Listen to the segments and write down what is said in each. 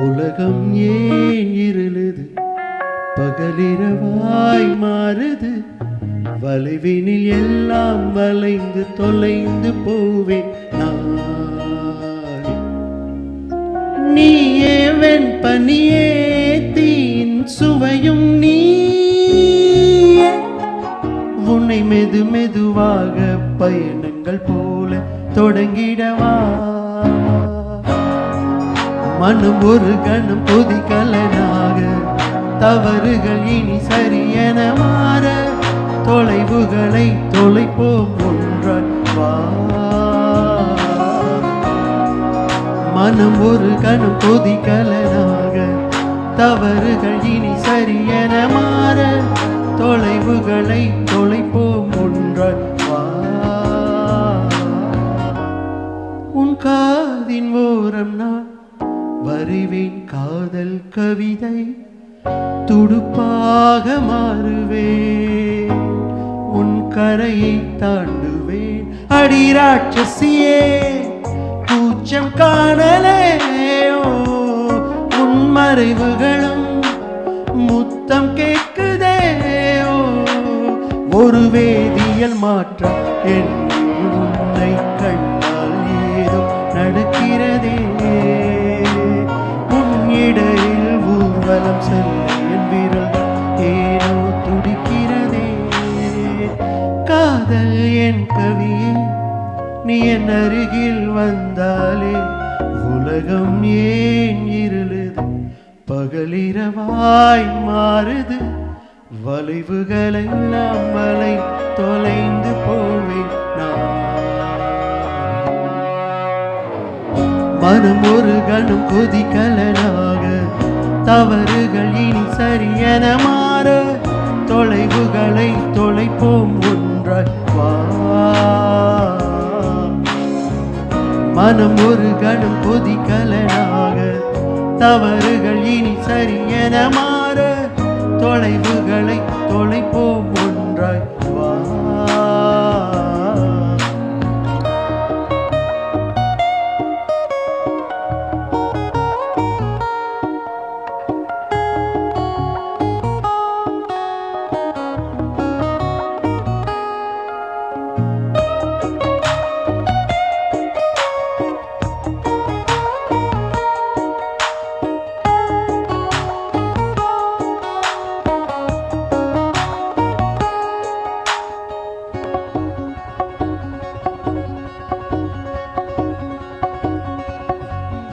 உலகம் ஏன் இருளுது, பகலிரவாய் மாறுது, வளைவினில் எல்லாம் வளைந்து தொலைந்து போவேன் நான். நீயே வெண்பனியே தீன் சுவையும் நீ, உன்னை மெது மெதுவாக பயணங்கள் போல தொடங்கிடவா. மனம் ஒரு கணம் கொதிக்கலனாக, தவறுகள் இனி சரியென மாற, தொலைவுகளை தொலைப்போம் ஒன்றாய் வா. மனம் ஒரு கணம் கொதிக்கலனாக, தவறுகள் இனி சரியென மாற, தொலைவுகளை தொலைப்போம் ஒன்றாய் வா. உன் காதின் ஓரம் நான் வரிவேன் காதல் கவிதை, துடுப்பாக மாறுவேன், உன் கரையை தாண்டுவேன். அடி ராட்சசியே கூச்சம் காணலேயோ, உன் மறைவுகளும் முத்தம் கேட்குதேயோ. ஒரு வேதியியல் மாற்றம் என் உன்னை கண்டால் ஏதோ நடக்கிறதே. இடையில் ஊர்வலம் செல்ல என் விரல்கள் ஏனோ துடிக்கிறதே. காதல் என் கவியே, நீ என் அருகில் வந்தாலே உலகம் ஏன் இருளுது, பகலிரவாய் மாறுது, வளைவுகளெல்லாம் வலை தொலைந்து போவேன் நான். மனம் ஒரு கணம் கொதிக்கலனாக, தவறுகள் இனி சரியென மாற, தொலைவுகளை தொலைப்போம் ஒன்றாய் வா. மனம் ஒரு கணம் கொதிக்கலனாக, தவறுகள் இனி சரியென மாற, தொலைவுகளை தொலைப்போம் ஒன்றாய் வா.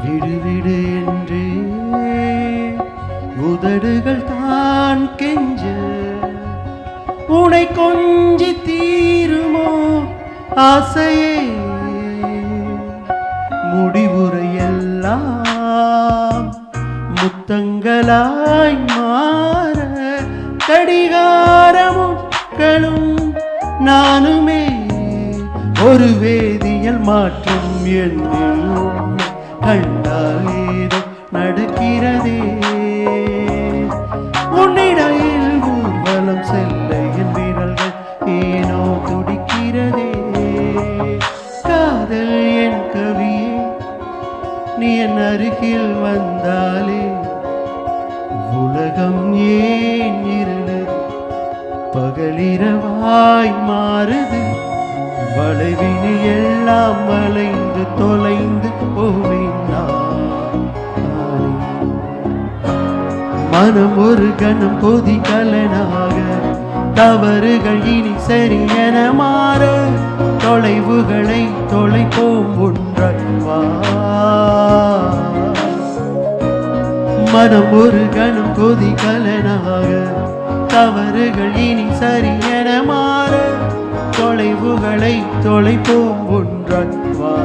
விடு விடு என்று உதடுகள் தான் கெஞ்ச, உனை கொஞ்சி தீருமோ ஆசையே. முடிவுரையெல்லாம் முத்தங்களாய் மாற, கடிகாரமுட்களும் நானுமே. ஒரு வேதியியல் மாற்றம் என்னில் கண்டால் ஏதோ நடக்கிறதே. உன்னிடையில் ஊர்வலம் செல்ல என் விரல்கள் ஏனோ துடிக்கிறதே. காதல் என் கவியே, நீ என் அருகில் வந்தாலே உலகம் ஏன் இருளுது, பகலிரவாய் மாறுது, வளைவினில் எல்லாம் வளைந்து தொலைந்து போவேன் நான். மனம் ஒரு கணம் கொதிக்கலனாக, தவறுகள் இனி சரியென மாற, தொலைவுகளை தொலைப்போம் ஒன்றாய் வா. மனம் ஒரு கணம் கொதிக்கலனாக, தவறுகள் இனி சரியென மாற, தொலைவுகளை தொலைப்போம் ஒன்றாய் வா.